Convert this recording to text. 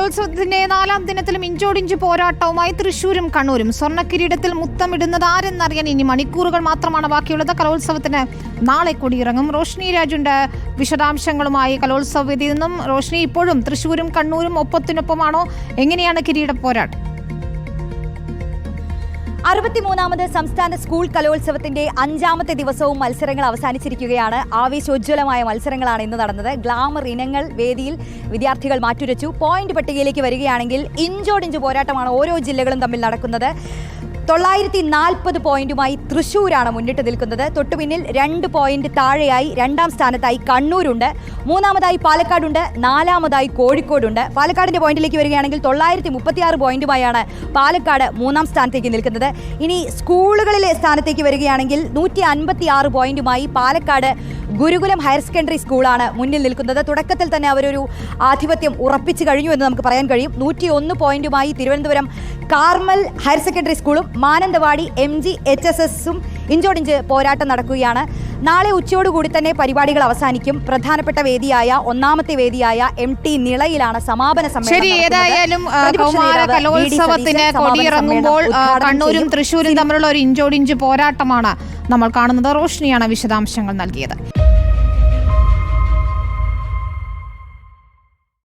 കലോത്സവത്തിന്റെ 4ാം ദിനത്തിലും ഇഞ്ചോടിഞ്ച് പോരാട്ടവുമായി തൃശൂരും കണ്ണൂരും. സ്വർണ്ണക്കിരീടത്തിൽ മുത്തമിടുന്നത് ആരെന്നറിയാൻ ഇനി മണിക്കൂറുകൾ മാത്രമാണ് ബാക്കിയുള്ളത്. കലോത്സവത്തിന് നാളെ കൊടിയിറങ്ങും. റോഷ്നി രാജുണ്ട് വിശദാംശങ്ങളുമായി കലോത്സവ വേദിയിൽ നിന്നും. റോഷ്നി, ഇപ്പോഴും തൃശൂരും കണ്ണൂരും ഒപ്പത്തിനൊപ്പമാണോ? എങ്ങനെയാണ് കിരീട പോരാട്ടം? 63ാമത് സംസ്ഥാന സ്കൂൾ കലോത്സവത്തിന്റെ 5ാമത്തെ ദിവസവും മത്സരങ്ങൾ അവസാനിച്ചിരിക്കുകയാണ്. ആവേശോജ്വലമായ മത്സരങ്ങളാണ് ഇന്ന് നടന്നത്. ഗ്ലാമർ ഇനങ്ങൾ വേദിയിൽ വിദ്യാർത്ഥികൾ മാറ്റുരച്ചു. പോയിന്റ് പട്ടികയിലേക്ക് വരികയാണെങ്കിൽ ഇഞ്ചോടിഞ്ച് പോരാട്ടമാണ് ഓരോ ജില്ലകളും തമ്മിൽ നടക്കുന്നത്. 940 പോയിന്റുമായി തൃശ്ശൂരാണ് മുന്നിട്ട് നിൽക്കുന്നത്. തൊട്ടുപിന്നിൽ 2 പോയിന്റ് താഴെയായി 2ാം സ്ഥാനത്തായി കണ്ണൂരുണ്ട്. 3ാമതായി പാലക്കാടുണ്ട്. 4ാമതായി കോഴിക്കോടുണ്ട്. പാലക്കാടിന്റെ പോയിന്റിലേക്ക് വരികയാണെങ്കിൽ 936 പോയിന്റുമായാണ് പാലക്കാട് 3ാം സ്ഥാനത്തേക്ക് നിൽക്കുന്നത്. ഇനി സ്കൂളുകളിലെ സ്ഥാനത്തേക്ക് വരികയാണെങ്കിൽ 156 പോയിന്റുമായി പാലക്കാട് ഗുരുകുലം ഹയർ സെക്കൻഡറി സ്കൂളാണ് മുന്നിൽ നിൽക്കുന്നത്. തുടക്കത്തിൽ തന്നെ അവരൊരു ആധിപത്യം ഉറപ്പിച്ചു കഴിഞ്ഞു എന്ന് നമുക്ക് പറയാൻ കഴിയും. 101 പോയിന്റുമായി തിരുവനന്തപുരം കാർമൽ ഹയർ സെക്കൻഡറി സ്കൂളും മാനന്തവാടി MGHSSഉം ഇഞ്ചോടിഞ്ച് പോരാട്ടം നടക്കുകയാണ്. നാളെ ഉച്ചയോടുകൂടി തന്നെ പരിപാടികൾ അവസാനിക്കും. പ്രധാനപ്പെട്ട വേദിയായ 1ാമത്തെ വേദിയായ MT നിളയിലാണ് സമാപന സമ്മേളനം. ഏതായാലും കലോത്സവത്തിന് കൊടിയിറങ്ങുമ്പോൾ കണ്ണൂരും തൃശ്ശൂരും തമ്മിലുള്ള ഒരു ഇഞ്ചോടിഞ്ച് പോരാട്ടമാണ് നമ്മൾ കാണുന്നത്. റോഷ്നിയാണ് വിശദാംശങ്ങൾ നൽകിയത്.